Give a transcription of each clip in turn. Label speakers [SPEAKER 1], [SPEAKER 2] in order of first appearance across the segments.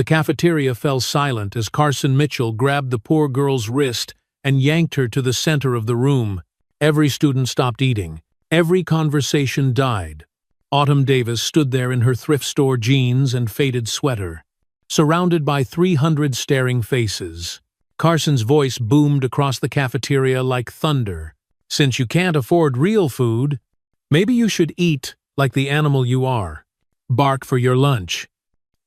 [SPEAKER 1] The cafeteria fell silent as Carson Mitchell grabbed the poor girl's wrist and yanked her to the center of the room. Every student stopped eating. Every conversation died. Autumn Davis stood there in her thrift store jeans and faded sweater, surrounded by 300 staring faces. Carson's voice boomed across the cafeteria like thunder. Since you can't afford real food, maybe you should eat like the animal you are. Bark for your lunch.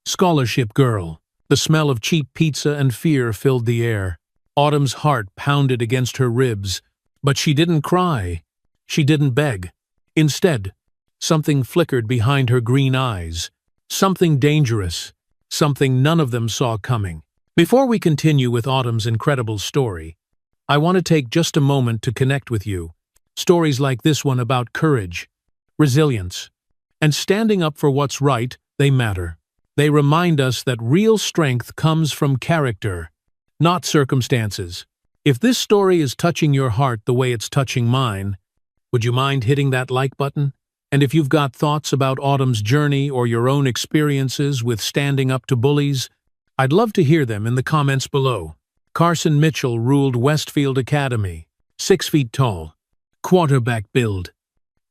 [SPEAKER 1] Scholarship girl. The smell of cheap pizza and fear filled the air. Autumn's heart pounded against her ribs, but she didn't cry. She didn't beg. Instead, something flickered behind her green eyes. Something dangerous. Something none of them saw coming. Before we continue with Autumn's incredible story, I want to take just a moment to connect with you. Stories like this one about courage, resilience, and standing up for what's right, they matter. They remind us that real strength comes from character, not circumstances. If this story is touching your heart the way it's touching mine, would you mind hitting that like button? And if you've got thoughts about Autumn's journey or your own experiences with standing up to bullies, I'd love to hear them in the comments below. Carson Mitchell ruled Westfield Academy, 6 feet tall, quarterback build,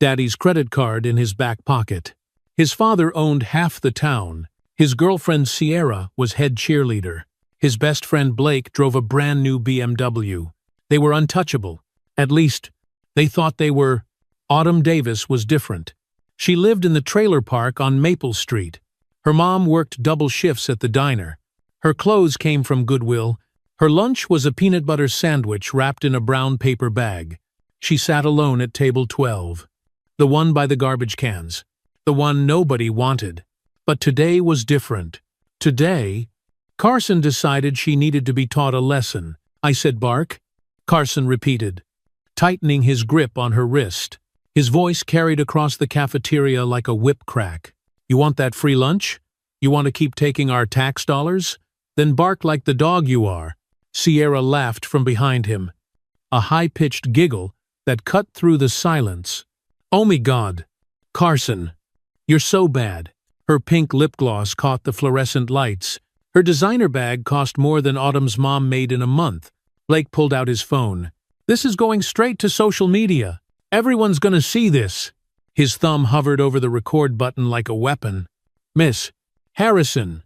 [SPEAKER 1] daddy's credit card in his back pocket. His father owned half the town. His girlfriend Sierra was head cheerleader. His best friend Blake drove a brand new BMW. They were untouchable. At least, they thought they were. Autumn Davis was different. She lived in the trailer park on Maple Street. Her mom worked double shifts at the diner. Her clothes came from Goodwill. Her lunch was a peanut butter sandwich wrapped in a brown paper bag. She sat alone at table 12, the one by the garbage cans, the one nobody wanted. But today was different. Today, Carson decided she needed to be taught a lesson. I said, "Bark," Carson repeated, tightening his grip on her wrist. His voice carried across the cafeteria like a whip crack. "You want that free lunch? You want to keep taking our tax dollars? Then bark like the dog you are." Sierra laughed from behind him, a high-pitched giggle that cut through the silence. "Oh my God, Carson, you're so bad." Her pink lip gloss caught the fluorescent lights. Her designer bag cost more than Autumn's mom made in a month. Blake pulled out his phone. "This is going straight to social media. Everyone's gonna see this." His thumb hovered over the record button like a weapon. Miss Harrison,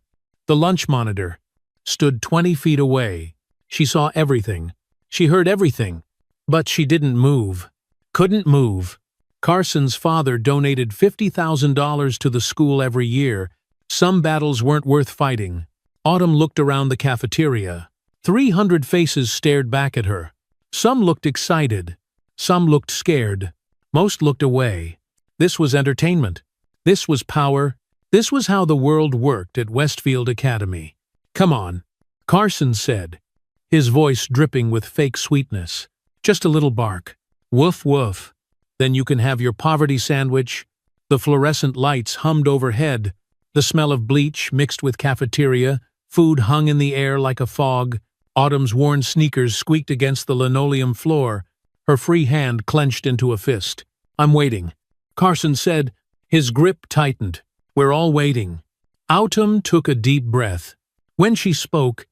[SPEAKER 1] the lunch monitor, stood 20 feet away. She saw everything. She heard everything. But she didn't move. Couldn't move. Carson's father donated $50,000 to the school every year. Some battles weren't worth fighting. Autumn looked around the cafeteria. 300 faces stared back at her. Some looked excited. Some looked scared. Most looked away. This was entertainment. This was power. This was how the world worked at Westfield Academy. "Come on," Carson said, his voice dripping with fake sweetness. "Just a little bark. Woof woof. Then you can have your poverty sandwich." The fluorescent lights hummed overhead. The smell of bleach mixed with cafeteria. Food hung in the air like a fog. Autumn's worn sneakers squeaked against the linoleum floor. Her free hand clenched into a fist. "I'm waiting," Carson said. His grip tightened. "We're all waiting." Autumn took a deep breath. When she spoke,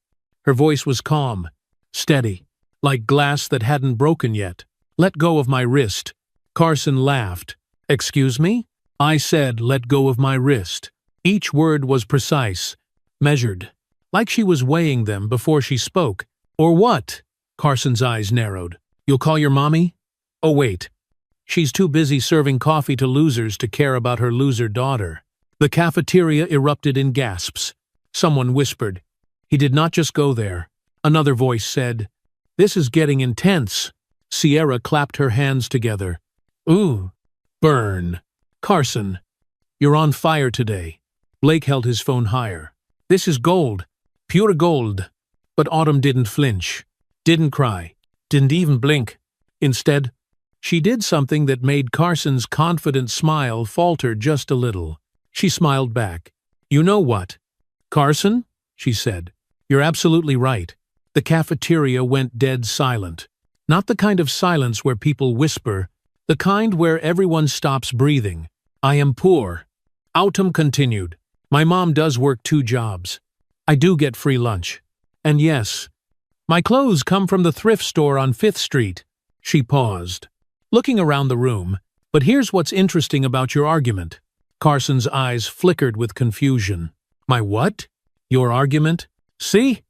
[SPEAKER 1] her voice was calm, steady, like glass that hadn't broken yet. "Let go of my wrist." Carson laughed. "Excuse me?" I said, "Let go of my wrist." Each word was precise, measured, like she was weighing them before she spoke. "Or what?" Carson's eyes narrowed. "You'll call your mommy?" "Oh, wait. She's too busy serving coffee to losers to care about her loser daughter." The cafeteria erupted in gasps. Someone whispered, "He did not just go there." Another voice said, "This is getting intense." Sierra clapped her hands together. "Ooh, burn. Carson, you're on fire today." Blake held his phone higher. "This is gold. Pure gold." But Autumn didn't flinch, didn't cry, didn't even blink. Instead, she did something that made Carson's confident smile falter just a little. She smiled back. "You know what, Carson?" she said. "You're absolutely right." The cafeteria went dead silent. Not the kind of silence where people whisper, the kind where everyone stops breathing. "I am poor," Autumn continued. "My mom does work 2 jobs. I do get free lunch. And yes, my clothes come from the thrift store on 5th Street. She paused, looking around the room. But here's what's interesting about your argument. Carson's eyes flickered with confusion. My what? Your argument? See?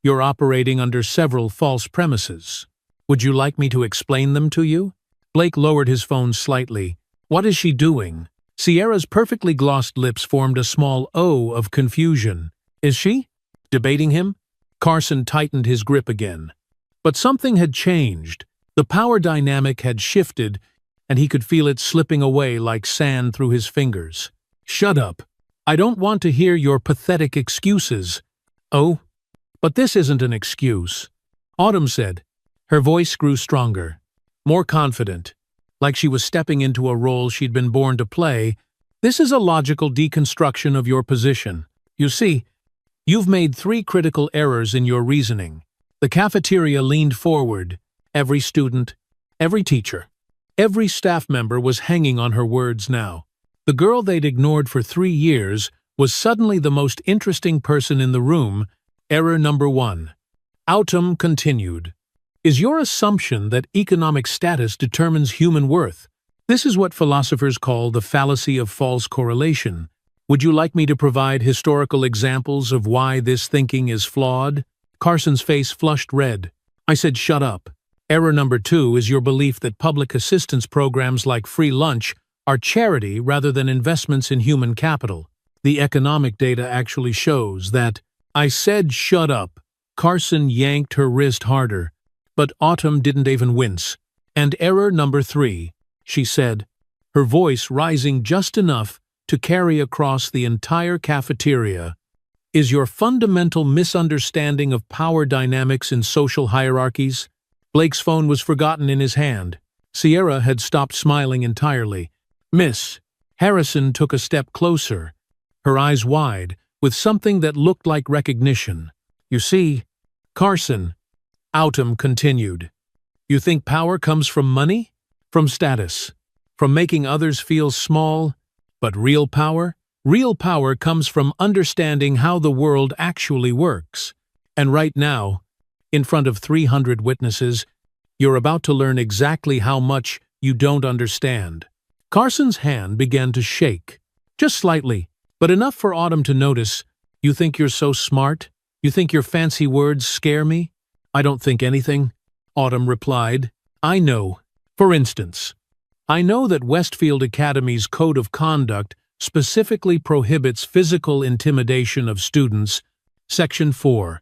[SPEAKER 1] You're operating under several false premises. Would you like me to explain them to you? Blake lowered his phone slightly. What is she doing? Sierra's perfectly glossed lips formed a small O of confusion. Is she? Debating him? Carson tightened his grip again. But something had changed. The power dynamic had shifted, and he could feel it slipping away like sand through his fingers. Shut up. I don't want to hear your pathetic excuses. Oh, but this isn't an excuse. Autumn said. Her voice grew stronger, more confident, like she was stepping into a role she'd been born to play. This is a logical deconstruction of your position. You see, you've made 3 critical errors in your reasoning. The cafeteria leaned forward. Every student, every teacher, every staff member was hanging on her words now. The girl they'd ignored for 3 years was suddenly the most interesting person in the room. Error number 1. Autumn continued. Is your assumption that economic status determines human worth? This is what philosophers call the fallacy of false correlation. Would you like me to provide historical examples of why this thinking is flawed? Carson's face flushed red. I said shut up. Error number 2 is your belief that public assistance programs like free lunch are charity rather than investments in human capital. The economic data actually shows that. I said shut up. Carson yanked her wrist harder, but Autumn didn't even wince. And error number 3, she said, her voice rising just enough to carry across the entire cafeteria, is your fundamental misunderstanding of power dynamics in social hierarchies. Blake's phone was forgotten in his hand. Sierra had stopped smiling entirely. Miss Harrison took a step closer, her eyes wide, with something that looked like recognition. You see, Carson, Autumn continued. You think power comes from money? From status? From making others feel small? But real power? Real power comes from understanding how the world actually works. And right now, in front of 300 witnesses, you're about to learn exactly how much you don't understand. Carson's hand began to shake, just slightly, but enough for Autumn to notice. You think you're so smart? You think your fancy words scare me? I don't think anything, Autumn replied. I know. For instance, I know that Westfield Academy's Code of Conduct specifically prohibits physical intimidation of students. Section 4.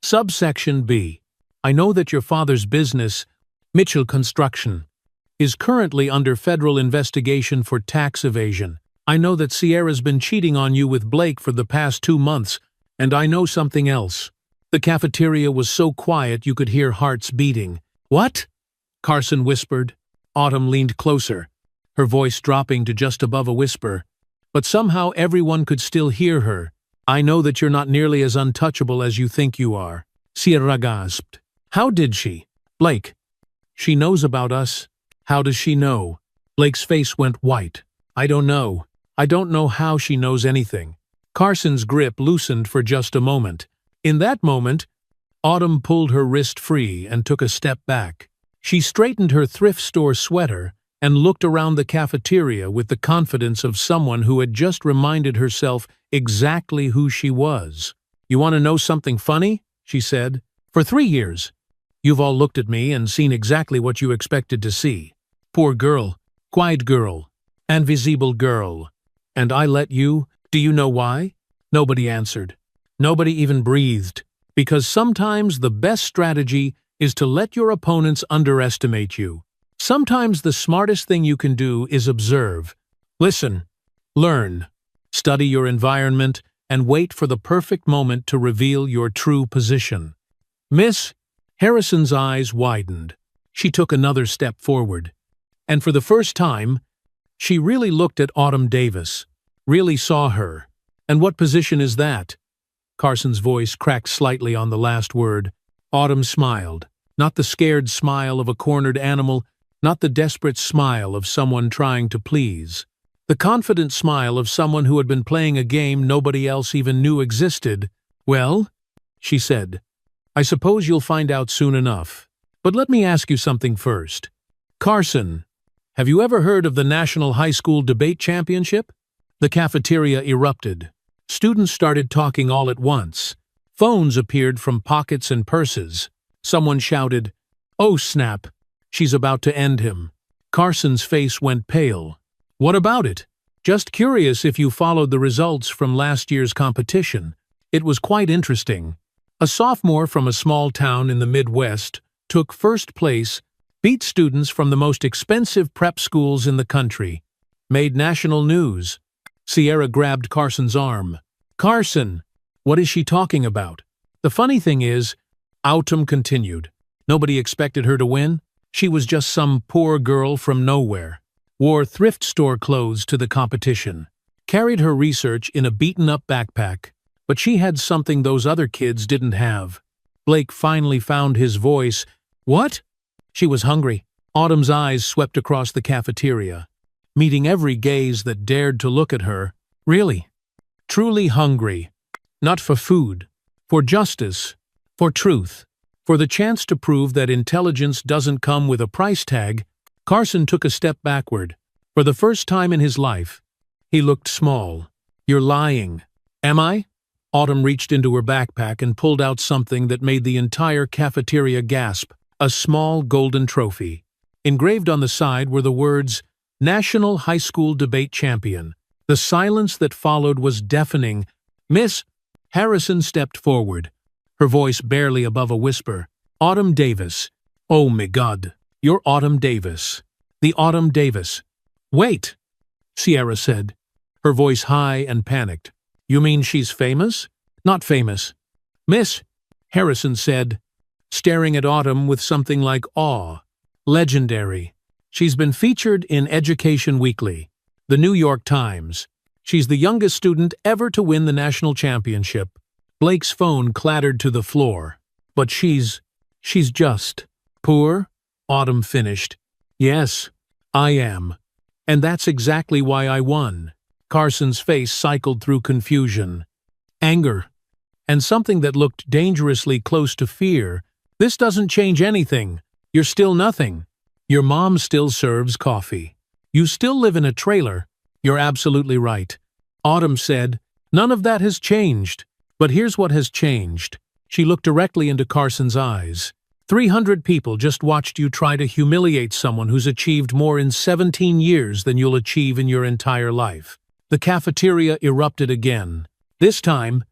[SPEAKER 1] Subsection B. I know that your father's business, Mitchell Construction, is currently under federal investigation for tax evasion. I know that Sierra's been cheating on you with Blake for the past 2 months, and I know something else. The cafeteria was so quiet you could hear hearts beating. What? Carson whispered. Autumn leaned closer, her voice dropping to just above a whisper. But somehow everyone could still hear her. I know that you're not nearly as untouchable as you think you are. Sierra gasped. How did she? Blake. She knows about us. How does she know? Blake's face went white. I don't know. I don't know how she knows anything. Carson's grip loosened for just a moment. In that moment, Autumn pulled her wrist free and took a step back. She straightened her thrift store sweater and looked around the cafeteria with the confidence of someone who had just reminded herself exactly who she was. You want to know something funny? She said. For 3 years, you've all looked at me and seen exactly what you expected to see. Poor girl, quiet girl, invisible girl. And I let you. Do you know why? Nobody answered. Nobody even breathed. Because sometimes the best strategy is to let your opponents underestimate you. Sometimes the smartest thing you can do is observe, listen, learn, study your environment, and wait for the perfect moment to reveal your true position. Miss Harrison's eyes widened. She took another step forward. And for the first time, she really looked at Autumn Davis, really saw her. And what position is that? Carson's voice cracked slightly on the last word. Autumn smiled, not the scared smile of a cornered animal, not the desperate smile of someone trying to please. The confident smile of someone who had been playing a game nobody else even knew existed. "Well," she said, "I suppose you'll find out soon enough. But let me ask you something first. Carson, have you ever heard of the National High School Debate Championship?" The cafeteria erupted. Students started talking all at once. Phones appeared from pockets and purses. Someone shouted, "Oh snap, she's about to end him." Carson's face went pale. "What about it?" "Just curious if you followed the results from last year's competition. It was quite interesting. A sophomore from a small town in the Midwest took first place, beat students from the most expensive prep schools in the country, made national news." Sierra grabbed Carson's arm. "Carson, what is she talking about?" "The funny thing is," Autumn continued, "nobody expected her to win. She was just some poor girl from nowhere. Wore thrift store clothes to the competition. Carried her research in a beaten-up backpack. But she had something those other kids didn't have." Blake finally found his voice. "What?" "She was hungry." Autumn's eyes swept across the cafeteria, meeting every gaze that dared to look at her. "Really? Truly hungry. Not for food. For justice. For truth. For the chance to prove that intelligence doesn't come with a price tag." Carson took a step backward. For the first time in his life, he looked small. "You're lying." "Am I?" Autumn reached into her backpack and pulled out something that made the entire cafeteria gasp. A small golden trophy. Engraved on the side were the words, "National High School Debate Champion." The silence that followed was deafening. "Miss..." Harrison stepped forward, her voice barely above a whisper. "Autumn Davis. Oh my God. You're Autumn Davis. The Autumn Davis." "Wait," Sierra said, her voice high and panicked. "You mean she's famous?" "Not famous." "Miss," Harrison said, staring at Autumn with something like awe. "Legendary. She's been featured in Education Weekly, the New York Times. She's the youngest student ever to win the national championship." Blake's phone clattered to the floor. "But she's just poor," Autumn finished. "Yes, I am. And that's exactly why I won." Carson's face cycled through confusion, anger, and something that looked dangerously close to fear. "This doesn't change anything. You're still nothing. Your mom still serves coffee. You still live in a trailer." "You're absolutely right," Autumn said. "None of that has changed. But here's what has changed." She looked directly into Carson's eyes. 300 people just watched you try to humiliate someone who's achieved more in 17 years than you'll achieve in your entire life. The cafeteria erupted again. This time,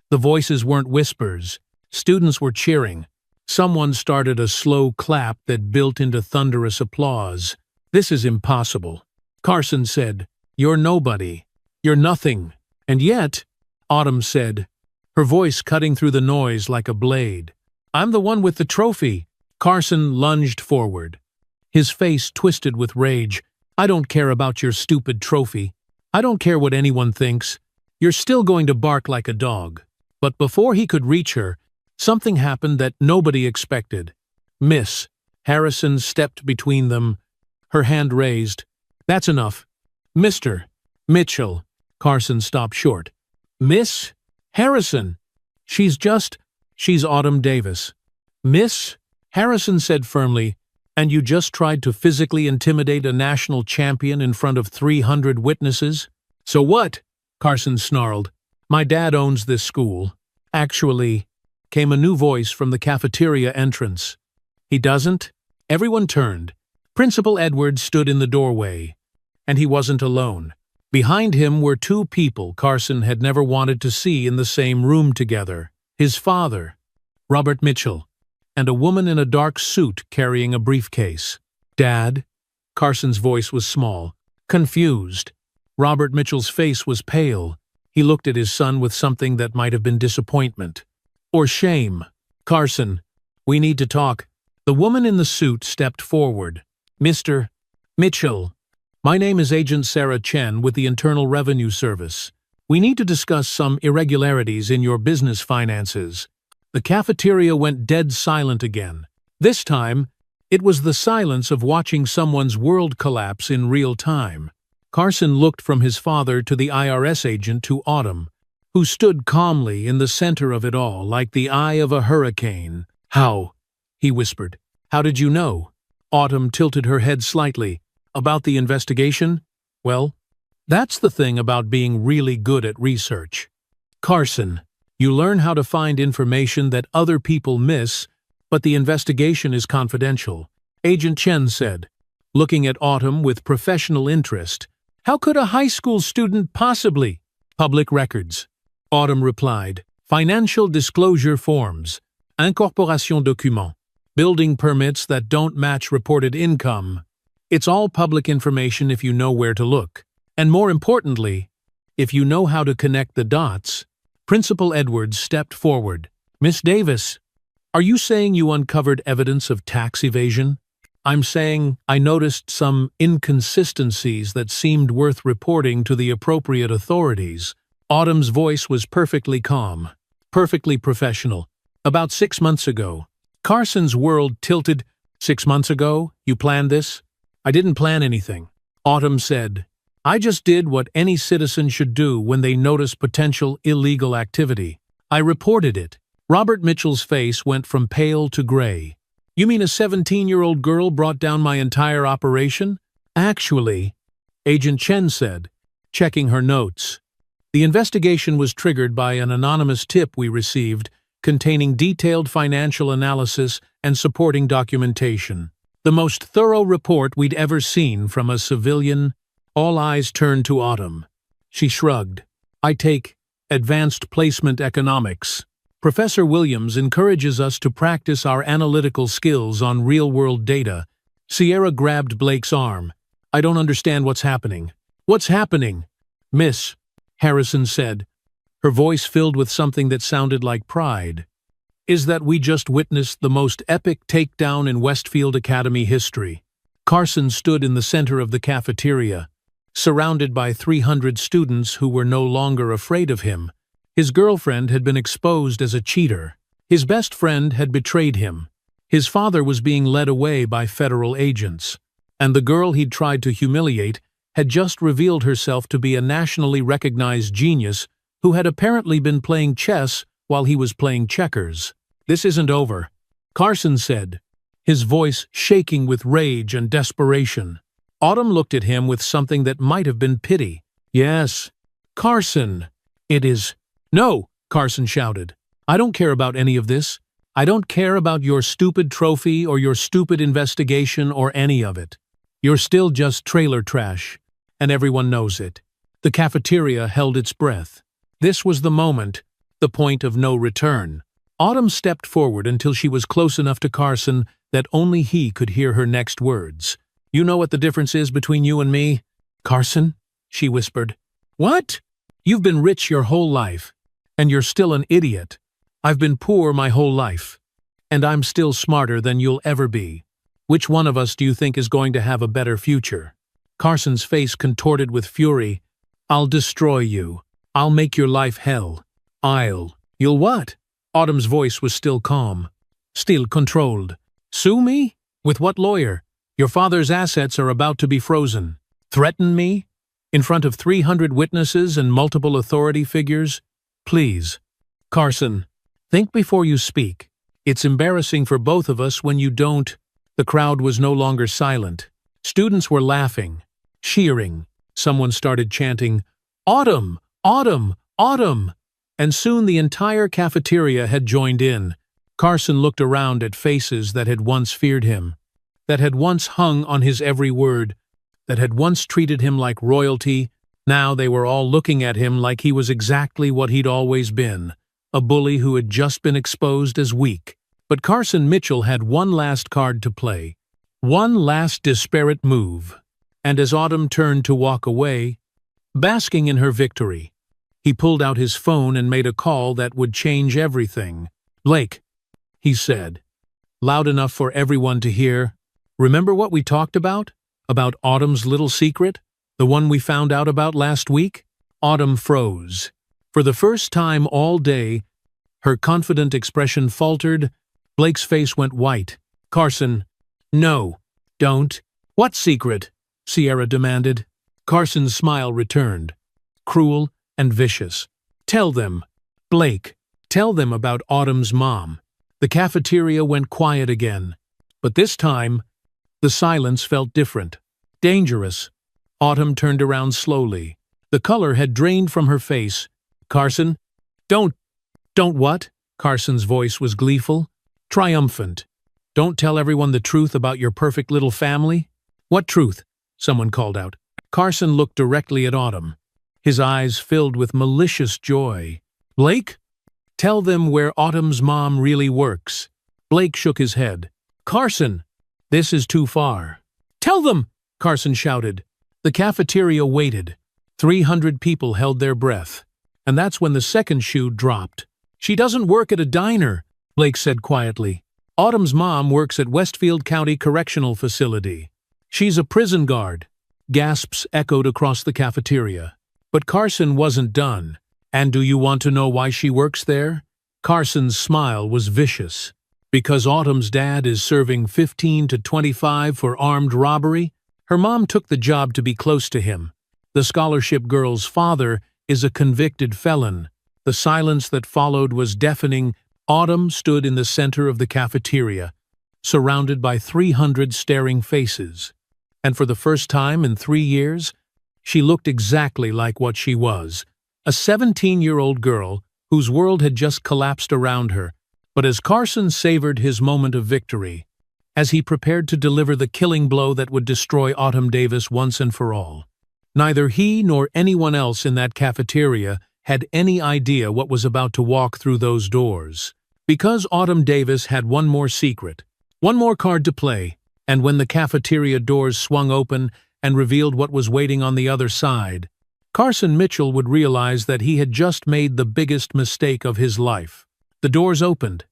[SPEAKER 1] the voices weren't whispers. Students were cheering. Someone started a slow clap that built into thunderous applause. "This is impossible," Carson said. "You're nobody. You're nothing." "And yet," Autumn said, her voice cutting through the noise like a blade, "I'm the one with the trophy." Carson lunged forward, his face twisted with rage. "I don't care about your stupid trophy. I don't care what anyone thinks. You're still going to bark like a dog." But before he could reach her, something happened that nobody expected. "Miss," Harrison stepped between them, her hand raised. "That's enough." "Mr. Mitchell." Carson stopped short. "Miss Harrison. She's Autumn Davis." "Miss," Harrison said firmly, "and you just tried to physically intimidate a national champion in front of 300 witnesses?" "So what?" Carson snarled. "My dad owns this school." "Actually," came a new voice from the cafeteria entrance. "He doesn't?" Everyone turned. Principal Edwards stood in the doorway. And he wasn't alone. Behind him were two people Carson had never wanted to see in the same room together. His father, Robert Mitchell, and a woman in a dark suit carrying a briefcase. "Dad?" Carson's voice was small, confused. Robert Mitchell's face was pale. He looked at his son with something that might have been disappointment. Or shame. "Carson, we need to talk." The woman in the suit stepped forward. "Mr. Mitchell, my name is Agent Sarah Chen with the Internal Revenue Service. We need to discuss some irregularities in your business finances." The cafeteria went dead silent again. This time, it was the silence of watching someone's world collapse in real time. Carson looked from his father to the IRS agent to Autumn. who stood calmly in the center of it all like the eye of a hurricane. "How?" he whispered. "How did you know?" Autumn tilted her head slightly. "About the investigation? Well, that's the thing about being really good at research. Carson, you learn how to find information that other people miss, but the investigation is confidential," Agent Chen said, looking at Autumn with professional interest. "How could a high school student possibly?" "Public records," Autumn replied. "Financial disclosure forms, incorporation documents, building permits that don't match reported income. It's all public information if you know where to look. And more importantly, if you know how to connect the dots." Principal Edwards stepped forward. "Miss Davis, are you saying you uncovered evidence of tax evasion?" "I'm saying I noticed some inconsistencies that seemed worth reporting to the appropriate authorities." Autumn's voice was perfectly calm, perfectly professional. "About 6 months ago." Carson's world tilted. "6 months ago? You planned this?" "I didn't plan anything," Autumn said. "I just did what any citizen should do when they notice potential illegal activity. I reported it." Robert Mitchell's face went from pale to gray. "You mean a 17-year-old girl brought down my entire operation?" "Actually," Agent Chen said, checking her notes, "the investigation was triggered by an anonymous tip we received containing detailed financial analysis and supporting documentation. The most thorough report we'd ever seen from a civilian." All eyes turned to Autumn. She shrugged. "I take advanced placement economics. Professor Williams encourages us to practice our analytical skills on real-world data." Sierra grabbed Blake's arm. "I don't understand what's happening." "What's happening?" "Miss," Harrison said, her voice filled with something that sounded like pride, "is that we just witnessed the most epic takedown in Westfield Academy history." Carson stood in the center of the cafeteria, surrounded by 300 students who were no longer afraid of him. His girlfriend had been exposed as a cheater. His best friend had betrayed him. His father was being led away by federal agents. And the girl he'd tried to humiliate had just revealed herself to be a nationally recognized genius who had apparently been playing chess while he was playing checkers. "This isn't over," Carson said, his voice shaking with rage and desperation. Autumn looked at him with something that might have been pity. "Yes, Carson, it is." "No!" Carson shouted. "I don't care about any of this. I don't care about your stupid trophy or your stupid investigation or any of it. You're still just trailer trash, and everyone knows it." The cafeteria held its breath. This was the moment, the point of no return. Autumn stepped forward until she was close enough to Carson that only he could hear her next words. "You know what the difference is between you and me, Carson?" she whispered. "What?" "You've been rich your whole life, and you're still an idiot. I've been poor my whole life, and I'm still smarter than you'll ever be. Which one of us do you think is going to have a better future?" Carson's face contorted with fury. "I'll destroy you. I'll make your life hell. You'll what?" Autumn's voice was still calm, still controlled. "Sue me? With what lawyer? Your father's assets are about to be frozen. Threaten me? In front of 300 witnesses and multiple authority figures? Please. Carson, think before you speak. It's embarrassing for both of us when you don't." The crowd was no longer silent. Students were laughing, cheering. Someone started chanting, "Autumn! Autumn! Autumn!" And soon the entire cafeteria had joined in. Carson looked around at faces that had once feared him, that had once hung on his every word, that had once treated him like royalty. Now they were all looking at him like he was exactly what he'd always been, a bully who had just been exposed as weak. But Carson Mitchell had one last card to play, one last desperate move. And as Autumn turned to walk away, basking in her victory, he pulled out his phone and made a call that would change everything. "Blake," he said, loud enough for everyone to hear, "remember what we talked about? About Autumn's little secret? The one we found out about last week?" Autumn froze. For the first time all day, her confident expression faltered. Blake's face went white. "Carson, no, don't." "What secret?" Sierra demanded. Carson's smile returned, cruel and vicious. Tell them. Blake, tell them about Autumn's mom. The cafeteria went quiet again. But this time, the silence felt different. Dangerous. Autumn turned around slowly. The color had drained from her face. Carson? Don't what? Carson's voice was gleeful. Triumphant. Don't tell everyone the truth about your perfect little family? What truth? Someone called out. Carson looked directly at Autumn. His eyes filled with malicious joy. Blake? Tell them where Autumn's mom really works. Blake shook his head. Carson! This is too far. Tell them! Carson shouted. The cafeteria waited. 300 people held their breath. And that's when the second shoe dropped. She doesn't work at a diner, Blake said quietly. Autumn's mom works at Westfield County Correctional Facility. She's a prison guard. Gasps echoed across the cafeteria. But Carson wasn't done. And do you want to know why she works there? Carson's smile was vicious. Because Autumn's dad is serving 15 to 25 for armed robbery? Her mom took the job to be close to him. The scholarship girl's father is a convicted felon. The silence that followed was deafening. Autumn stood in the center of the cafeteria, surrounded by 300 staring faces. And for the first time in 3 years, she looked exactly like what she was, a 17-year-old girl whose world had just collapsed around her. But as Carson savored his moment of victory, as he prepared to deliver the killing blow that would destroy Autumn Davis once and for all, neither he nor anyone else in that cafeteria had any idea what was about to walk through those doors. Because Autumn Davis had one more secret, one more card to play, and when the cafeteria doors swung open and revealed what was waiting on the other side, Carson Mitchell would realize that he had just made the biggest mistake of his life. The doors opened,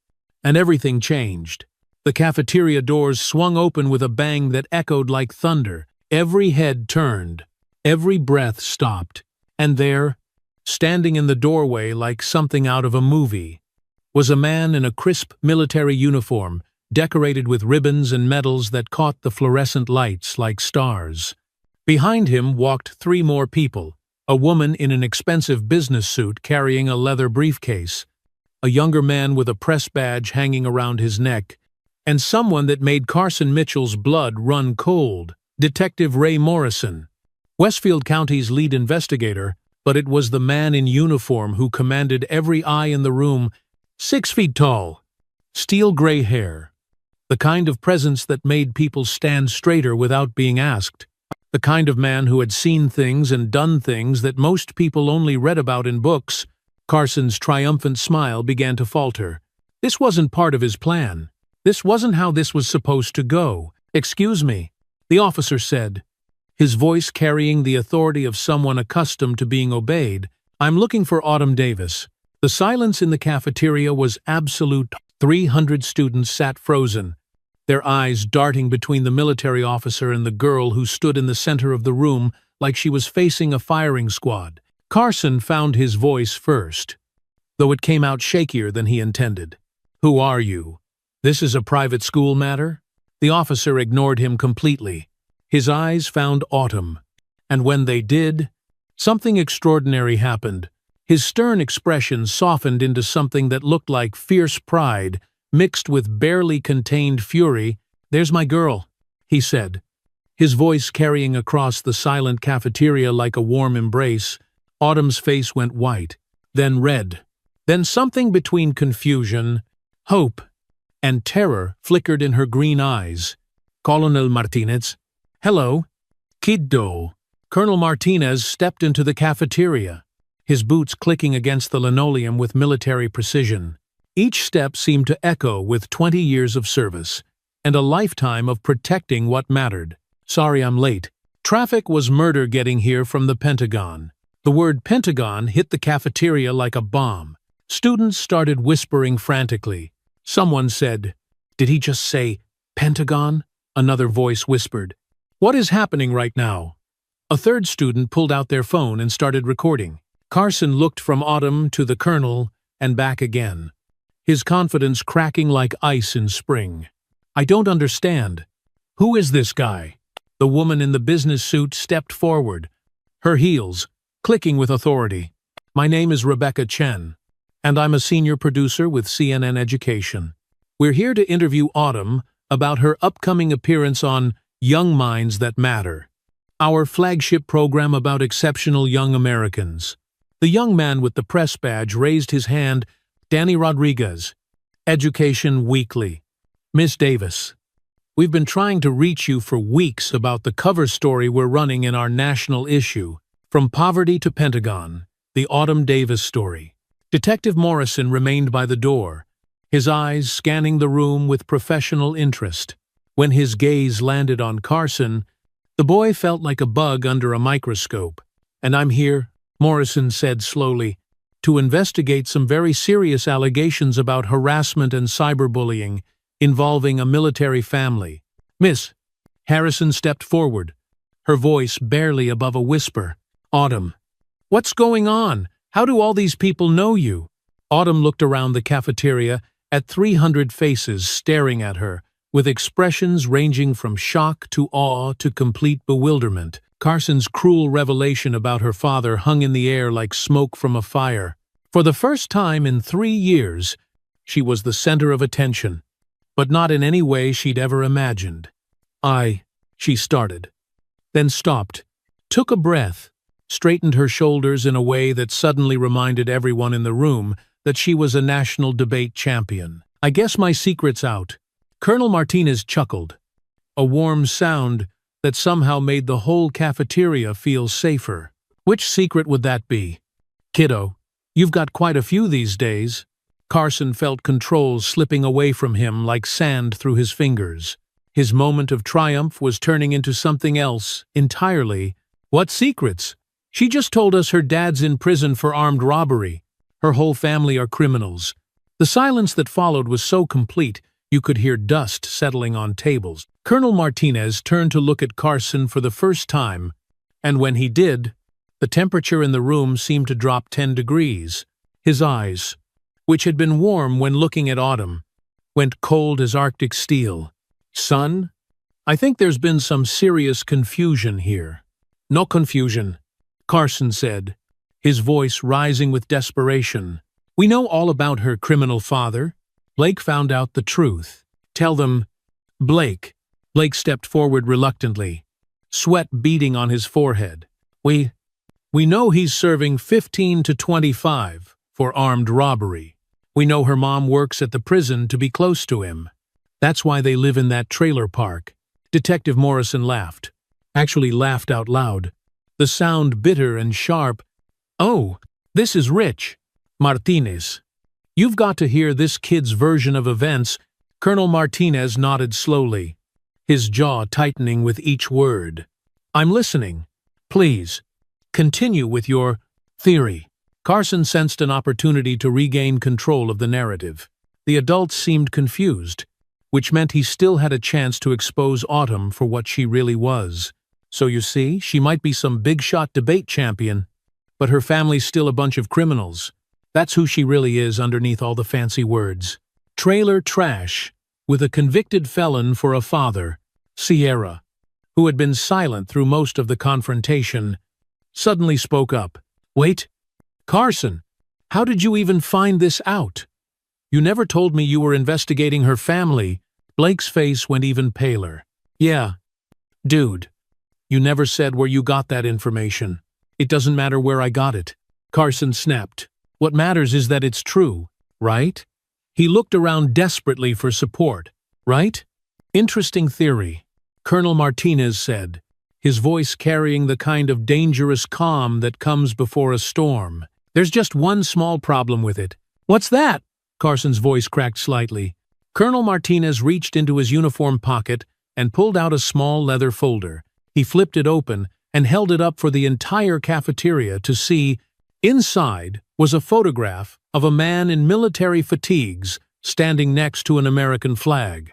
[SPEAKER 1] and everything changed. The cafeteria doors swung open with a bang that echoed like thunder. Every head turned, every breath stopped, and there, standing in the doorway like something out of a movie, was a man in a crisp military uniform, decorated with ribbons and medals that caught the fluorescent lights like stars. Behind him walked 3 more people, a woman in an expensive business suit carrying a leather briefcase, a younger man with a press badge hanging around his neck, and someone that made Carson Mitchell's blood run cold, Detective Ray Morrison, Westfield County's lead investigator, but it was the man in uniform who commanded every eye in the room, 6 feet tall, steel gray hair, the kind of presence that made people stand straighter without being asked, the kind of man who had seen things and done things that most people only read about in books. Carson's triumphant smile began to falter. This wasn't part of his plan. This wasn't how this was supposed to go. Excuse me, the officer said, his voice carrying the authority of someone accustomed to being obeyed. I'm looking for Autumn Davis. The silence in the cafeteria was absolute. 300 students sat frozen, their eyes darting between the military officer and the girl who stood in the center of the room like she was facing a firing squad. Carson found his voice first, though it came out shakier than he intended. Who are you? This is a private school matter? The officer ignored him completely. His eyes found Autumn, and when they did, something extraordinary happened. His stern expression softened into something that looked like fierce pride, mixed with barely contained fury. There's my girl, he said, his voice carrying across the silent cafeteria like a warm embrace. Autumn's face went white, then red. Then something between confusion, hope, and terror flickered in her green eyes. Colonel Martinez. Hello. Kiddo. Colonel Martinez stepped into the cafeteria, his boots clicking against the linoleum with military precision. Each step seemed to echo with 20 years of service, and a lifetime of protecting what mattered. Sorry I'm late. Traffic was murder getting here from the Pentagon. The word Pentagon hit the cafeteria like a bomb. Students started whispering frantically. Someone said, "Did he just say Pentagon?" Another voice whispered, "What is happening right now?" A third student pulled out their phone and started recording. Carson looked from Autumn to the colonel and back again, his confidence cracking like ice in spring. "I don't understand. Who is this guy?" The woman in the business suit stepped forward, her heels clicking with authority. My name is Rebecca Chen, and I'm a senior producer with CNN Education. We're here to interview Autumn about her upcoming appearance on Young Minds That Matter, our flagship program about exceptional young Americans. The young man with the press badge raised his hand. Danny Rodriguez, Education Weekly. Miss Davis, we've been trying to reach you for weeks about the cover story we're running in our national issue, From Poverty to Pentagon, the Autumn Davis story. Detective Morrison remained by the door, his eyes scanning the room with professional interest. When his gaze landed on Carson, the boy felt like a bug under a microscope. And I'm here, Morrison said slowly, to investigate some very serious allegations about harassment and cyberbullying involving a military family. Miss Harrison stepped forward, her voice barely above a whisper. Autumn, what's going on? How do all these people know you? Autumn looked around the cafeteria at 300 faces staring at her, with expressions ranging from shock to awe to complete bewilderment. Carson's cruel revelation about her father hung in the air like smoke from a fire. For the first time in 3 years, she was the center of attention, but not in any way she'd ever imagined. She started, then stopped, took a breath, straightened her shoulders in a way that suddenly reminded everyone in the room that she was a national debate champion. I guess my secret's out. Colonel Martinez chuckled, a warm sound that somehow made the whole cafeteria feel safer. Which secret would that be? Kiddo, you've got quite a few these days. Carson felt control slipping away from him like sand through his fingers. His moment of triumph was turning into something else entirely. What secrets? She just told us her dad's in prison for armed robbery. Her whole family are criminals. The silence that followed was so complete, you could hear dust settling on tables. Colonel Martinez turned to look at Carson for the first time, and when he did, the temperature in the room seemed to drop 10 degrees. His eyes, which had been warm when looking at Autumn, went cold as Arctic steel. Son, I think there's been some serious confusion here. No confusion, Carson said, his voice rising with desperation. We know all about her criminal father. Blake found out the truth. Tell them, Blake. Blake stepped forward reluctantly, sweat beading on his forehead. We know he's serving 15 to 25 for armed robbery. We know her mom works at the prison to be close to him. That's why they live in that trailer park. Detective Morrison laughed. Actually laughed out loud. The sound bitter and sharp. Oh, this is rich. Martinez. You've got to hear this kid's version of events. Colonel Martinez nodded slowly, his jaw tightening with each word. I'm listening. Please, continue with your theory. Carson sensed an opportunity to regain control of the narrative. The adults seemed confused, which meant he still had a chance to expose Autumn for what she really was. So you see, she might be some big-shot debate champion, but her family's still a bunch of criminals. That's who she really is underneath all the fancy words. Trailer trash, with a convicted felon for a father, Sierra, who had been silent through most of the confrontation, suddenly spoke up. Wait, Carson, how did you even find this out? You never told me you were investigating her family. Blake's face went even paler. Yeah, dude, you never said where you got that information. It doesn't matter where I got it. Carson snapped. What matters is that it's true, right? He looked around desperately for support, right? Interesting theory, Colonel Martinez said, his voice carrying the kind of dangerous calm that comes before a storm. There's just one small problem with it. What's that? Carson's voice cracked slightly. Colonel Martinez reached into his uniform pocket and pulled out a small leather folder. He flipped it open and held it up for the entire cafeteria to see. Inside was a photograph of a man in military fatigues standing next to an American flag,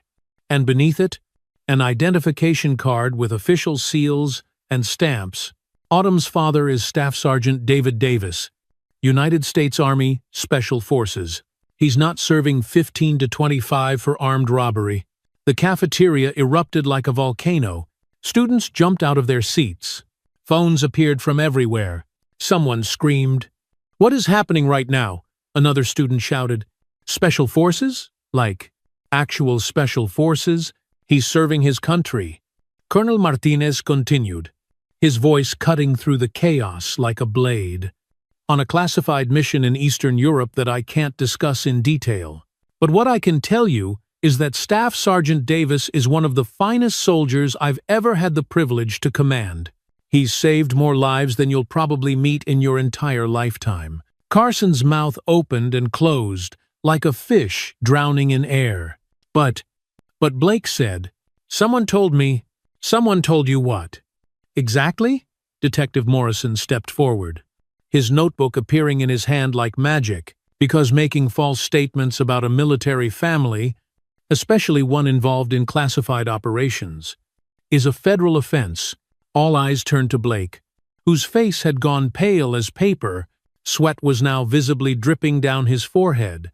[SPEAKER 1] and beneath it, an identification card with official seals and stamps. Autumn's father is Staff Sergeant David Davis, United States Army Special Forces. He's not serving 15 to 25 for armed robbery. The cafeteria erupted like a volcano. Students jumped out of their seats. Phones appeared from everywhere. Someone screamed. "What is happening right now?" another student shouted. "Special forces? Like, actual special forces? He's serving his country." Colonel Martinez continued, his voice cutting through the chaos like a blade. "On a classified mission in Eastern Europe that I can't discuss in detail. But what I can tell you is that Staff Sergeant Davis is one of the finest soldiers I've ever had the privilege to command. He's saved more lives than you'll probably meet in your entire lifetime." Carson's mouth opened and closed, like a fish drowning in air. But Blake said, "Someone told me." "Someone told you what?" "Exactly?" Detective Morrison stepped forward, his notebook appearing in his hand like magic, because making false statements about a military family, especially one involved in classified operations, is a federal offense. All eyes turned to Blake, whose face had gone pale as paper. Sweat was now visibly dripping down his forehead.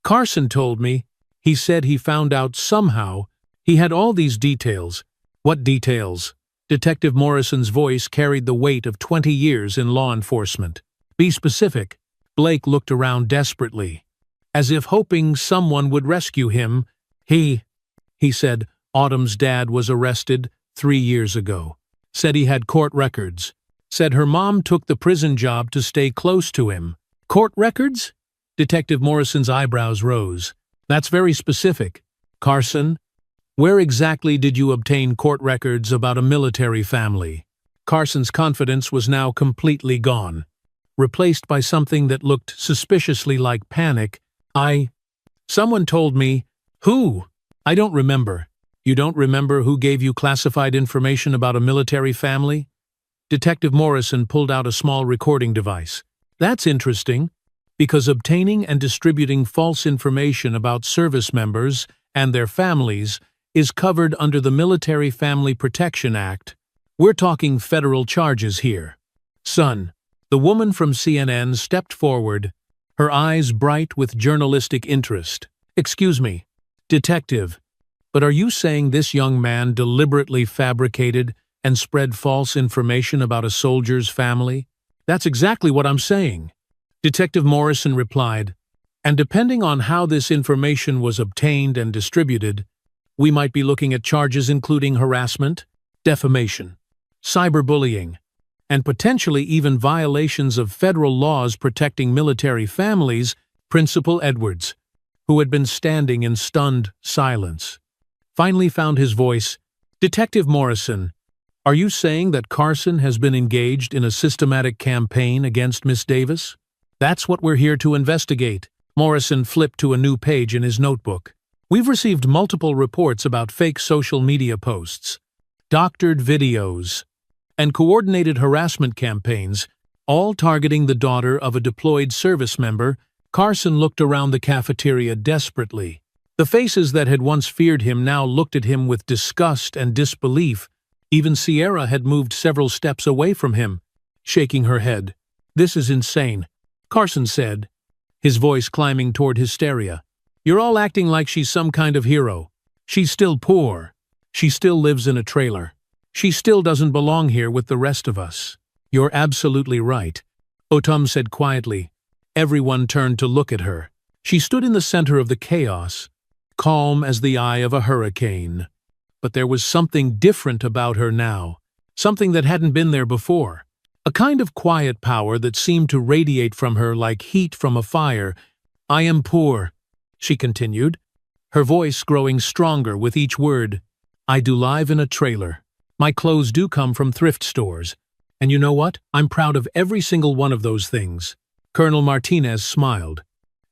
[SPEAKER 1] Carson told me. He said he found out somehow. He had all these details." "What details?" Detective Morrison's voice carried the weight of 20 years in law enforcement. "Be specific." Blake looked around desperately, as if hoping someone would rescue him. He said Autumn's dad was arrested 3 years ago. Said he had court records. Said her mom took the prison job to stay close to him. "Court records?" Detective Morrison's eyebrows rose. "That's very specific. Carson, where exactly did you obtain court records about a military family?" Carson's confidence was now completely gone, replaced by something that looked suspiciously like panic. Someone told me." "Who?" "I don't remember." "You don't remember who gave you classified information about a military family?" Detective Morrison pulled out a small recording device. "That's interesting, because obtaining and distributing false information about service members and their families is covered under the Military Family Protection Act. We're talking federal charges here." "Son." The woman from CNN stepped forward, her eyes bright with journalistic interest. "Excuse me, detective, but are you saying this young man deliberately fabricated and spread false information about a soldier's family?" "That's exactly what I'm saying," Detective Morrison replied. "And depending on how this information was obtained and distributed, we might be looking at charges including harassment, defamation, cyberbullying, and potentially even violations of federal laws protecting military families." Principal Edwards, who had been standing in stunned silence, finally found his voice. "Detective Morrison, are you saying that Carson has been engaged in a systematic campaign against Miss Davis?" "That's what we're here to investigate." Morrison flipped to a new page in his notebook. "We've received multiple reports about fake social media posts, doctored videos, and coordinated harassment campaigns, all targeting the daughter of a deployed service member." Carson looked around the cafeteria desperately. The faces that had once feared him now looked at him with disgust and disbelief. Even Sierra had moved several steps away from him, shaking her head. "This is insane," Carson said, his voice climbing toward hysteria. "You're all acting like she's some kind of hero. She's still poor. She still lives in a trailer. She still doesn't belong here with the rest of us." "You're absolutely right," Otum said quietly. Everyone turned to look at her. She stood in the center of the chaos, calm as the eye of a hurricane. But there was something different about her now, something that hadn't been there before. A kind of quiet power that seemed to radiate from her like heat from a fire. "I am poor," she continued, her voice growing stronger with each word. "I do live in a trailer. My clothes do come from thrift stores. And you know what? I'm proud of every single one of those things." Colonel Martinez smiled,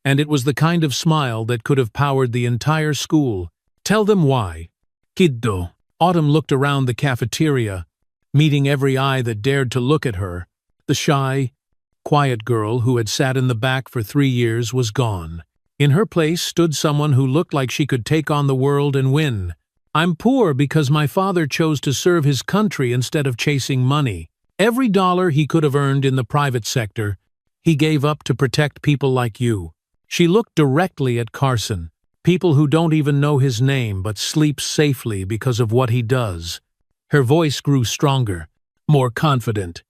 [SPEAKER 1] and it was the kind of smile that could have powered the entire school. "Tell them why." "Kiddo." Autumn looked around the cafeteria, meeting every eye that dared to look at her. The shy, quiet girl who had sat in the back for 3 years was gone. In her place stood someone who looked like she could take on the world and win. "I'm poor because my father chose to serve his country instead of chasing money. Every dollar he could have earned in the private sector, he gave up to protect people like you." She looked directly at Carson, people who don't even know his name but sleep safely because of what he does. Her voice grew stronger, more confident,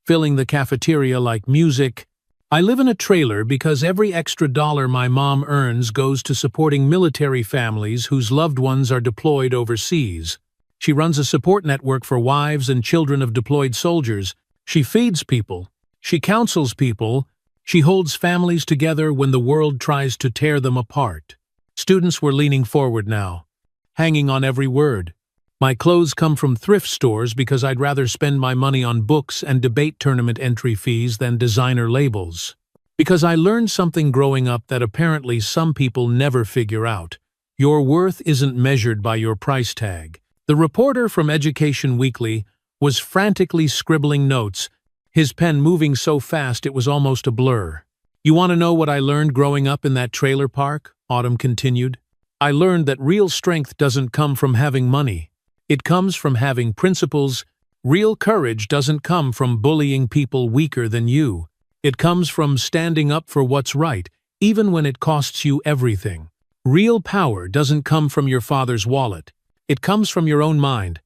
[SPEAKER 1] filling the cafeteria like music. I live in a trailer because every extra dollar my mom earns goes to supporting military families whose loved ones are deployed overseas. She runs a support network for wives and children of deployed soldiers. She feeds people. She counsels people. She holds families together when the world tries to tear them apart. Students were leaning forward now, hanging on every word. My clothes come from thrift stores because I'd rather spend my money on books and debate tournament entry fees than designer labels. Because I learned something growing up that apparently some people never figure out. Your worth isn't measured by your price tag. The reporter from Education Weekly was frantically scribbling notes, his pen moving so fast it was almost a blur. You want to know what I learned growing up in that trailer park? Autumn continued. I learned that real strength doesn't come from having money. It comes from having principles. Real courage doesn't come from bullying people weaker than you. It comes from standing up for what's right, even when it costs you everything. Real power doesn't come from your father's wallet. It comes from your own mind,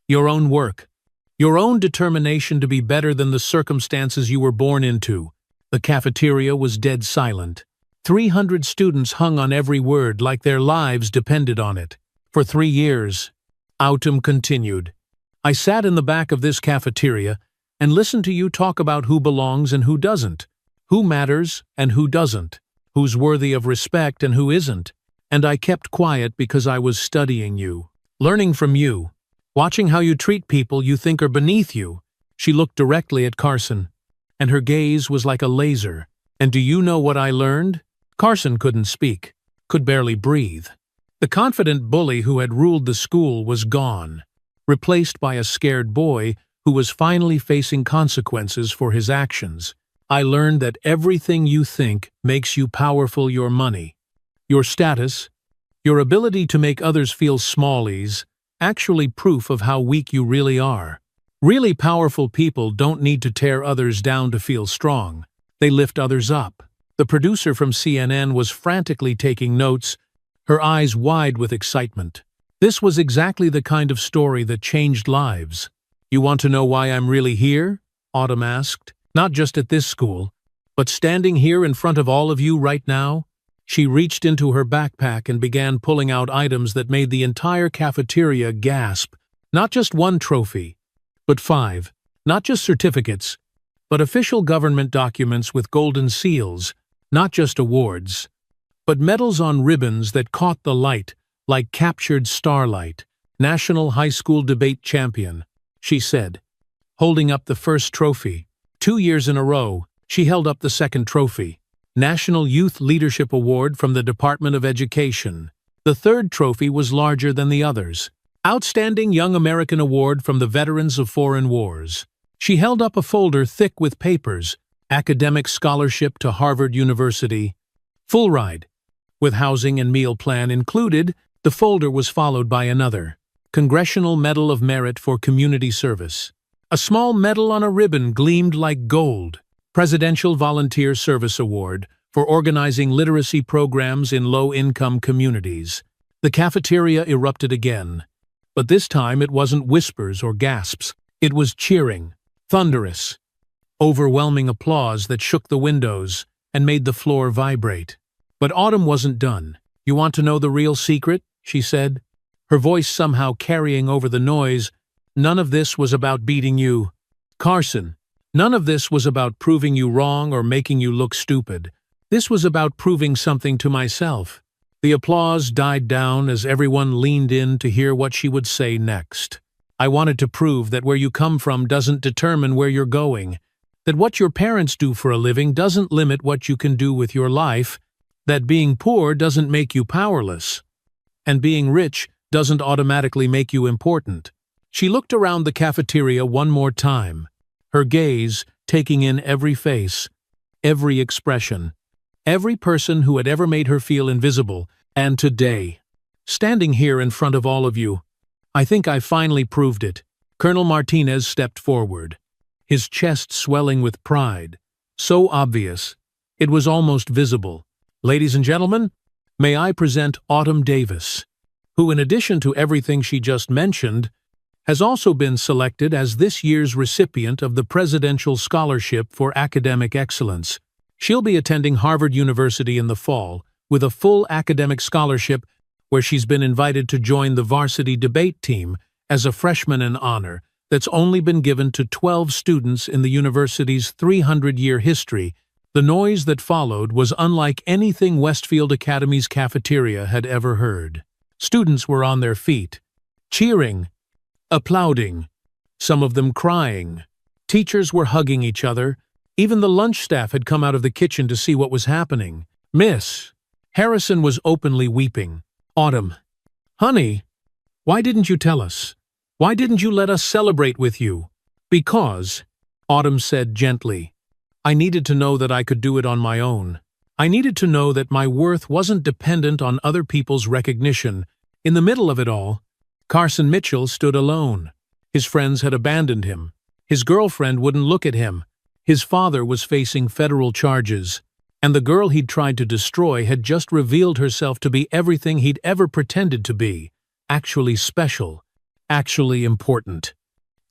[SPEAKER 1] your own work, your own determination to be better than the circumstances you were born into. The cafeteria was dead silent. 300 students hung on every word like their lives depended on it. For 3 years, Autumn continued, I sat in the back of this cafeteria and listened to you talk about who belongs and who doesn't, who matters and who doesn't, who's worthy of respect and who isn't, and I kept quiet because I was studying you, learning from you, watching how you treat people you think are beneath you. She looked directly at Carson, and her gaze was like a laser. And do you know what I learned? Carson couldn't speak, could barely breathe. The confident bully who had ruled the school was gone, replaced by a scared boy who was finally facing consequences for his actions. I learned that everything you think makes you powerful. Your money, your status, your ability to make others feel small is actually proof of how weak you really are. Really powerful people don't need to tear others down to feel strong. They lift others up. The producer from CNN was frantically taking notes, her eyes wide with excitement. This was exactly the kind of story that changed lives. You want to know why I'm really here? Autumn asked. Not just at this school, but standing here in front of all of you right now? She reached into her backpack and began pulling out items that made the entire cafeteria gasp. Not just one trophy, but 5. Not just certificates, but official government documents with golden seals. Not just awards, but medals on ribbons that caught the light like captured starlight. National High School Debate Champion, she said, holding up the first trophy. 2 years in a row, she held up the second trophy. National Youth Leadership Award from the Department of Education. The third trophy was larger than the others. Outstanding Young American Award from the Veterans of Foreign Wars. She held up a folder thick with papers. Academic scholarship to Harvard University. Full ride. With housing and meal plan included, the folder was followed by another. Congressional Medal of Merit for Community Service. A small medal on a ribbon gleamed like gold. Presidential Volunteer Service Award for organizing literacy programs in low-income communities. The cafeteria erupted again. But this time it wasn't whispers or gasps. It was cheering, thunderous, overwhelming applause that shook the windows and made the floor vibrate. But Autumn wasn't done. You want to know the real secret? She said, her voice somehow carrying over the noise. None of this was about beating you, Carson. None of this was about proving you wrong or making you look stupid. This was about proving something to myself. The applause died down as everyone leaned in to hear what she would say next. I wanted to prove that where you come from doesn't determine where you're going, that what your parents do for a living doesn't limit what you can do with your life, that being poor doesn't make you powerless, and being rich doesn't automatically make you important. She looked around the cafeteria one more time, her gaze taking in every face, every expression, every person who had ever made her feel invisible. And today, standing here in front of all of you, I think I finally proved it. Colonel Martinez stepped forward, his chest swelling with pride, so obvious, it was almost visible. Ladies and gentlemen, may I present Autumn Davis, who, in addition to everything she just mentioned, has also been selected as this year's recipient of the Presidential Scholarship for Academic Excellence. She'll be attending Harvard University in the fall with a full academic scholarship where she's been invited to join the varsity debate team as a freshman in honor that's only been given to 12 students in the university's 300-year history. The noise that followed was unlike anything Westfield Academy's cafeteria had ever heard. Students were on their feet, cheering, applauding, some of them crying. Teachers were hugging each other. Even the lunch staff had come out of the kitchen to see what was happening. Miss Harrison was openly weeping. Autumn, honey, why didn't you tell us? Why didn't you let us celebrate with you? Because, Autumn said gently, I needed to know that I could do it on my own. I needed to know that my worth wasn't dependent on other people's recognition. In the middle of it all, Carson Mitchell stood alone. His friends had abandoned him. His girlfriend wouldn't look at him. His father was facing federal charges. And the girl he'd tried to destroy had just revealed herself to be everything he'd ever pretended to be. Actually special. Actually important.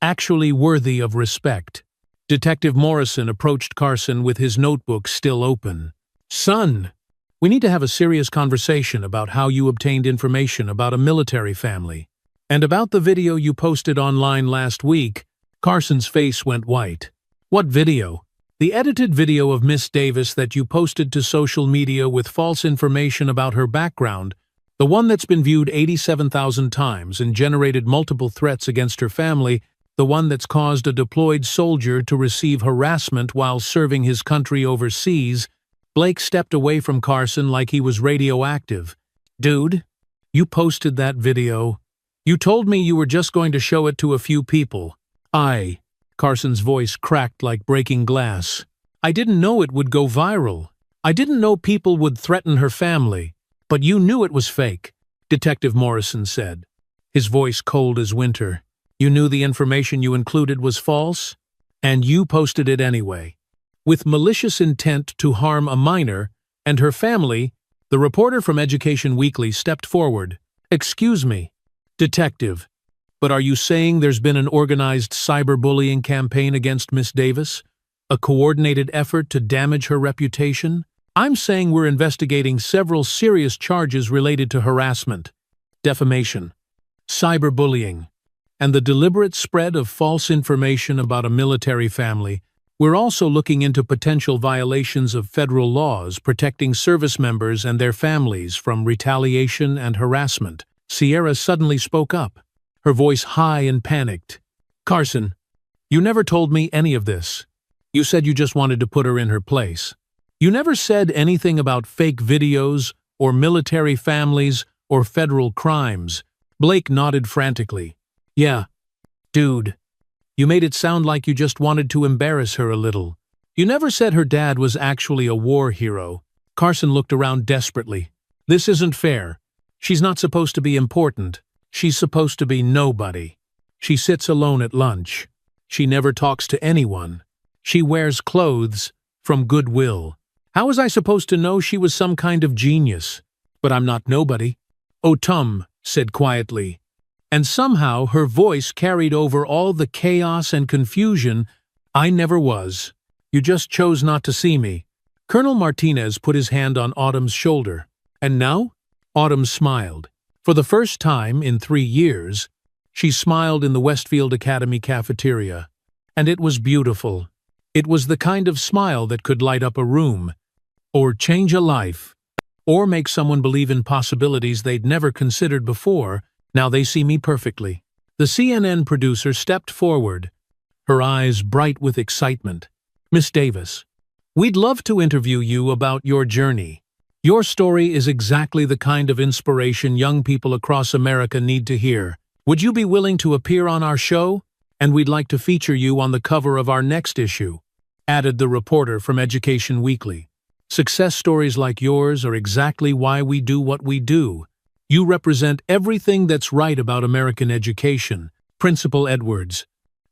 [SPEAKER 1] Actually worthy of respect. Detective Morrison approached Carson with his notebook still open. Son, we need to have a serious conversation about how you obtained information about a military family. And about the video you posted online last week. Carson's face went white. What video? The edited video of Miss Davis that you posted to social media with false information about her background, the one that's been viewed 87,000 times and generated multiple threats against her family, the one that's caused a deployed soldier to receive harassment while serving his country overseas. Blake stepped away from Carson like he was radioactive. Dude, you posted that video. You told me you were just going to show it to a few people. Carson's voice cracked like breaking glass. I didn't know it would go viral. I didn't know people would threaten her family. But you knew it was fake, Detective Morrison said, his voice cold as winter. You knew the information you included was false? And you posted it anyway. With malicious intent to harm a minor and her family, the reporter from Education Weekly stepped forward. Excuse me, Detective, but are you saying there's been an organized cyberbullying campaign against Miss Davis? A coordinated effort to damage her reputation? I'm saying we're investigating several serious charges related to harassment, defamation, cyberbullying, and the deliberate spread of false information about a military family. We're also looking into potential violations of federal laws protecting service members and their families from retaliation and harassment. Sierra suddenly spoke up, her voice high and panicked. Carson, you never told me any of this. You said you just wanted to put her in her place. You never said anything about fake videos or military families or federal crimes. Blake nodded frantically. Yeah, dude. You made it sound like you just wanted to embarrass her a little. You never said her dad was actually a war hero. Carson looked around desperately. This isn't fair. She's not supposed to be important. She's supposed to be nobody. She sits alone at lunch. She never talks to anyone. She wears clothes from Goodwill. How was I supposed to know she was some kind of genius? But I'm not nobody. Autumn said quietly. And somehow her voice carried over all the chaos and confusion. I never was. You just chose not to see me. Colonel Martinez put his hand on Autumn's shoulder. And now? Autumn smiled. For the first time in 3 years, she smiled in the Westfield Academy cafeteria. And it was beautiful. It was the kind of smile that could light up a room, or change a life, or make someone believe in possibilities they'd never considered before. Now they see me perfectly. The CNN producer stepped forward, her eyes bright with excitement. Miss Davis, we'd love to interview you about your journey. Your story is exactly the kind of inspiration young people across America need to hear. Would you be willing to appear on our show? And we'd like to feature you on the cover of our next issue, added the reporter from Education Weekly. Success stories like yours are exactly why we do what we do. You represent everything that's right about American education. Principal Edwards,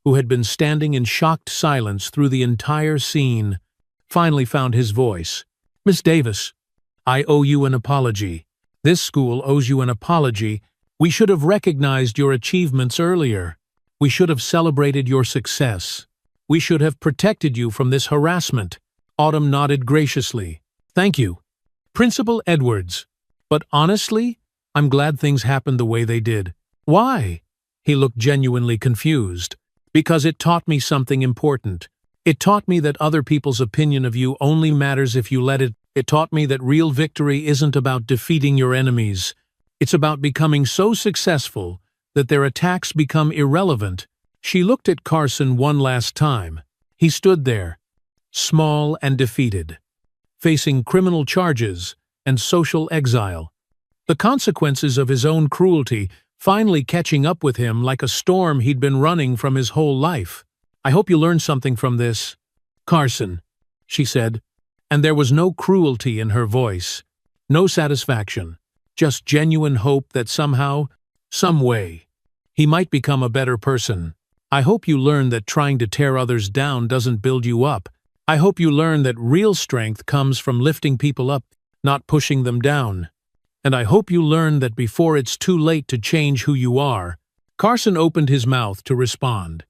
[SPEAKER 1] who had been standing in shocked silence through the entire scene, finally found his voice. Miss Davis, I owe you an apology. This school owes you an apology. We should have recognized your achievements earlier. We should have celebrated your success. We should have protected you from this harassment. Autumn nodded graciously. "Thank you, Principal Edwards. But honestly, I'm glad things happened the way they did." "Why?" He looked genuinely confused. "Because it taught me something important. It taught me that other people's opinion of you only matters if you let it. It taught me that real victory isn't about defeating your enemies. It's about becoming so successful that their attacks become irrelevant." She looked at Carson one last time. He stood there, small and defeated, facing criminal charges and social exile. The consequences of his own cruelty finally catching up with him like a storm he'd been running from his whole life. "I hope you learned something from this, Carson," she said, and there was no cruelty in her voice, no satisfaction, just genuine hope that somehow, some way, he might become a better person. "I hope you learn that trying to tear others down doesn't build you up. I hope you learn that real strength comes from lifting people up, not pushing them down. And I hope you learn that before it's too late to change who you are." Carson opened his mouth to respond,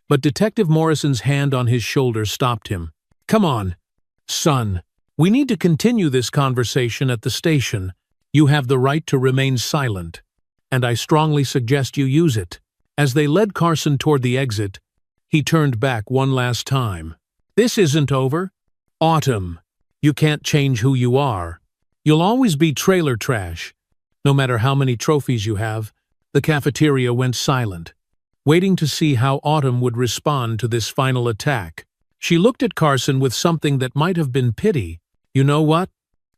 [SPEAKER 1] but Detective Morrison's hand on his shoulder stopped him. "Come on, son. We need to continue this conversation at the station. You have the right to remain silent, and I strongly suggest you use it." As they led Carson toward the exit, he turned back one last time. "This isn't over. Autumn, you can't change who you are. You'll always be trailer trash, no matter how many trophies you have." The cafeteria went silent, waiting to see how Autumn would respond to this final attack. She looked at Carson with something that might have been pity. "You know what,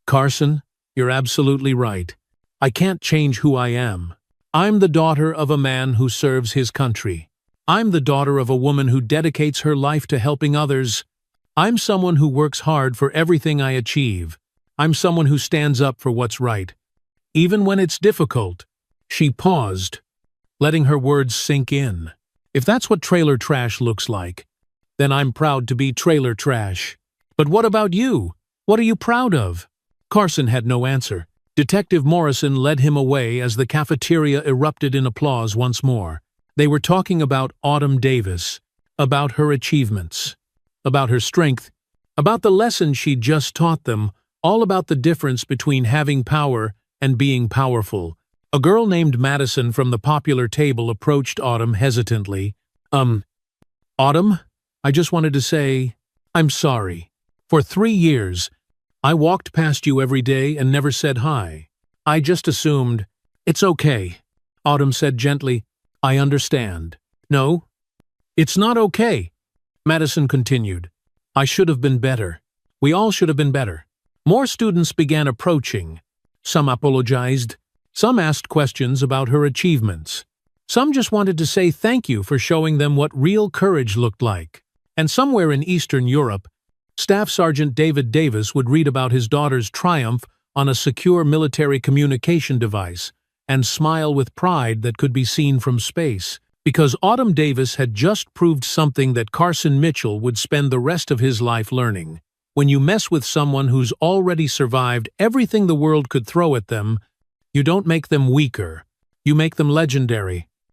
[SPEAKER 1] Carson? You're absolutely right. I can't change who I am. I'm the daughter of a man who serves his country. I'm the daughter of a woman who dedicates her life to helping others. I'm someone who works hard for everything I achieve. I'm someone who stands up for what's right, even when it's difficult." She paused, letting her words sink in. "If that's what trailer trash looks like, then I'm proud to be trailer trash. But what about you? What are you proud of?" Carson had no answer. Detective Morrison led him away as the cafeteria erupted in applause once more. They were talking about Autumn Davis, about her achievements, about her strength, about the lesson she'd just taught them, all about the difference between having power and being powerful. A girl named Madison from the popular table approached Autumn hesitantly. Autumn, I just wanted to say, I'm sorry. For 3 years, I walked past you every day and never said hi. I just assumed, it's okay." Autumn said gently, "I understand." "No, it's not okay," Madison continued. "I should have been better. We all should have been better." More students began approaching. Some apologized. Some asked questions about her achievements. Some just wanted to say thank you for showing them what real courage looked like. And somewhere in Eastern Europe, Staff Sergeant David Davis would read about his daughter's triumph on a secure military communication device and smile with pride that could be seen from space, because Autumn Davis had just proved something that Carson Mitchell would spend the rest of his life learning. When you mess with someone who's already survived everything the world could throw at them, you don't make them weaker, you make them legendary.